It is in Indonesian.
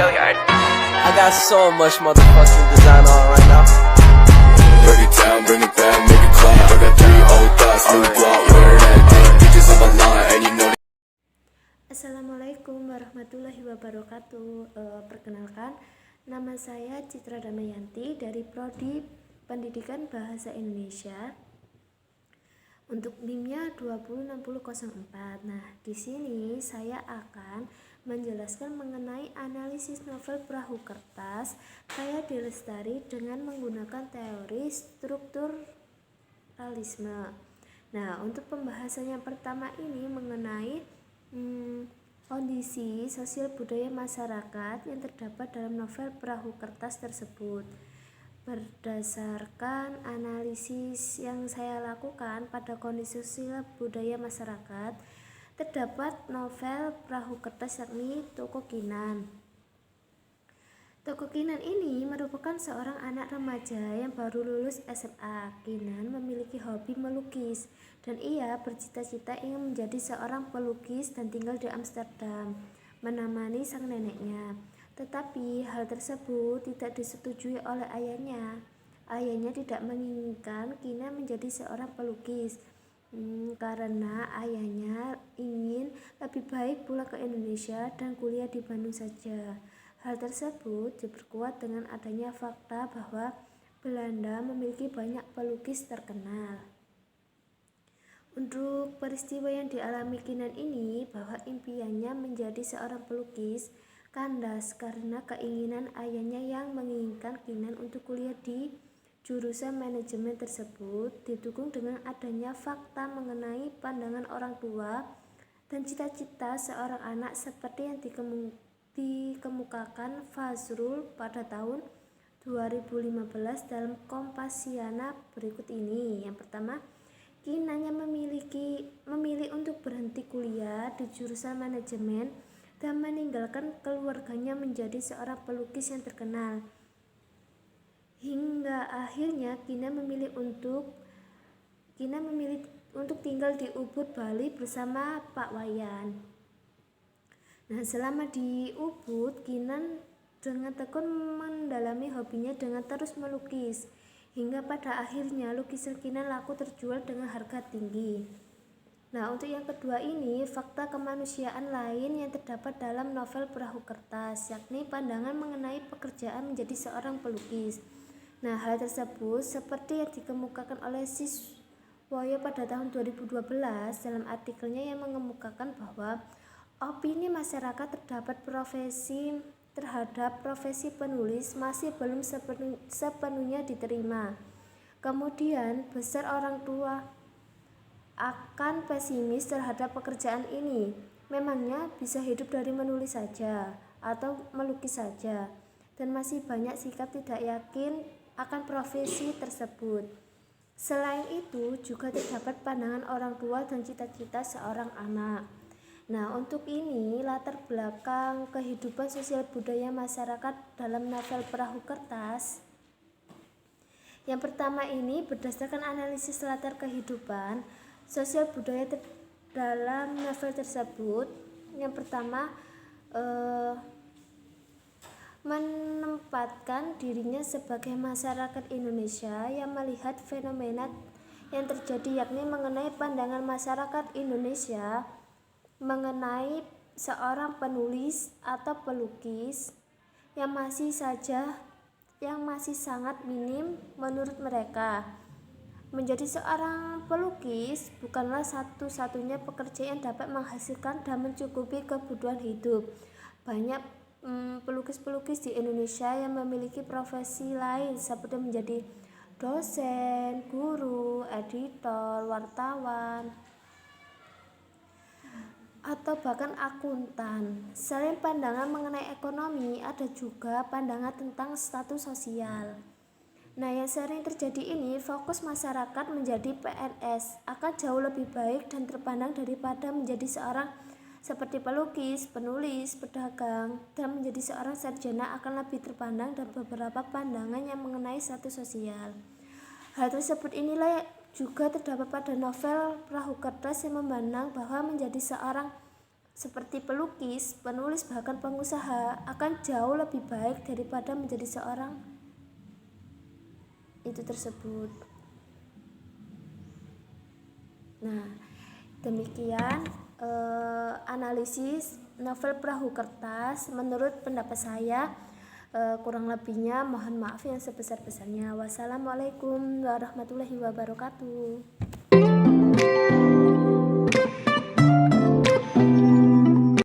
I got so much motherfucking design on right now. Break it down, bring it back, make it clap. I got 3 old thoughts, new block, wear that thing. Bitches on my line, and you know. Assalamualaikum warahmatullahi wabarakatuh. Perkenalkan, nama saya Citra Damayanti dari Prodi Pendidikan Bahasa Indonesia. Untuk NIM-nya 206004. Nah, di sini saya akan menjelaskan mengenai analisis novel perahu kertas Kaya D. Lestari dengan menggunakan teori strukturalisme. Nah, untuk pembahasan yang pertama ini mengenai kondisi sosial budaya masyarakat yang terdapat dalam novel perahu kertas tersebut. Berdasarkan analisis yang saya lakukan pada kondisi sosial budaya masyarakat, terdapat novel perahu kertas yakni Toko Kinan. Toko Kinan ini merupakan seorang anak remaja yang baru lulus SMA. Kinan memiliki hobi melukis dan ia bercita-cita ingin menjadi seorang pelukis dan tinggal di Amsterdam menemani sang neneknya. Tetapi hal tersebut tidak disetujui oleh ayahnya. Ayahnya tidak menginginkan Kinan menjadi seorang pelukis karena ayahnya ingin lebih baik pulang ke Indonesia dan kuliah di Bandung saja. Hal tersebut diperkuat dengan adanya fakta bahwa Belanda memiliki banyak pelukis terkenal. Untuk peristiwa yang dialami Kinan ini, bahwa impiannya menjadi seorang pelukis kandas karena keinginan ayahnya yang menginginkan Kinan untuk kuliah di jurusan manajemen tersebut, didukung dengan adanya fakta mengenai pandangan orang tua dan cita-cita seorang anak seperti yang dikemukakan Fazrul pada tahun 2015 dalam Kompasiana berikut ini. Yang pertama, Kinan yang memilih untuk berhenti kuliah di jurusan manajemen dan meninggalkan keluarganya menjadi seorang pelukis yang terkenal. Hingga akhirnya Kinan memilih untuk tinggal di Ubud, Bali bersama Pak Wayan. Nah, selama di Ubud, Kinan dengan tekun mendalami hobinya dengan terus melukis. Hingga pada akhirnya lukisan Kinan laku terjual dengan harga tinggi. Nah, untuk yang kedua ini, fakta kemanusiaan lain yang terdapat dalam novel Perahu Kertas, yakni pandangan mengenai pekerjaan menjadi seorang pelukis. Nah, hal tersebut seperti yang dikemukakan oleh Siswoyo pada tahun 2012 dalam artikelnya yang mengemukakan bahwa opini masyarakat terhadap profesi penulis masih belum sepenuhnya diterima. Kemudian besar orang tua akan pesimis terhadap pekerjaan ini. Memangnya bisa hidup dari menulis saja atau melukis saja, dan masih banyak sikap tidak yakin akan profesi tersebut. Selain itu juga terdapat pandangan orang tua dan cita-cita seorang anak. Nah, untuk ini latar belakang kehidupan sosial budaya masyarakat dalam novel Perahu Kertas. Yang pertama ini berdasarkan analisis latar kehidupan sosial budaya dalam novel tersebut. Yang pertama, menempatkan dirinya sebagai masyarakat Indonesia yang melihat fenomena yang terjadi, yakni mengenai pandangan masyarakat Indonesia mengenai seorang penulis atau pelukis yang masih sangat minim menurut mereka. Menjadi seorang pelukis bukanlah satu-satunya pekerjaan yang dapat menghasilkan dan mencukupi kebutuhan hidup. Banyak pelukis-pelukis di Indonesia yang memiliki profesi lain seperti menjadi dosen, guru, editor, wartawan, atau bahkan akuntan. Selain pandangan mengenai ekonomi, ada juga pandangan tentang status sosial. Nah, yang sering terjadi ini, fokus masyarakat menjadi PNS akan jauh lebih baik dan terpandang daripada menjadi seorang seperti pelukis, penulis, pedagang, dan menjadi seorang sarjana akan lebih terpandang dan beberapa pandangan yang mengenai status sosial. Hal tersebut inilah juga terdapat pada novel Perahu Kertas yang memandang bahwa menjadi seperti pelukis, penulis, bahkan pengusaha akan jauh lebih baik daripada menjadi seorang itu tersebut. Nah, demikian analisis novel Perahu Kertas menurut pendapat saya. Kurang lebihnya mohon maaf yang sebesar-besarnya. Wassalamualaikum warahmatullahi wabarakatuh.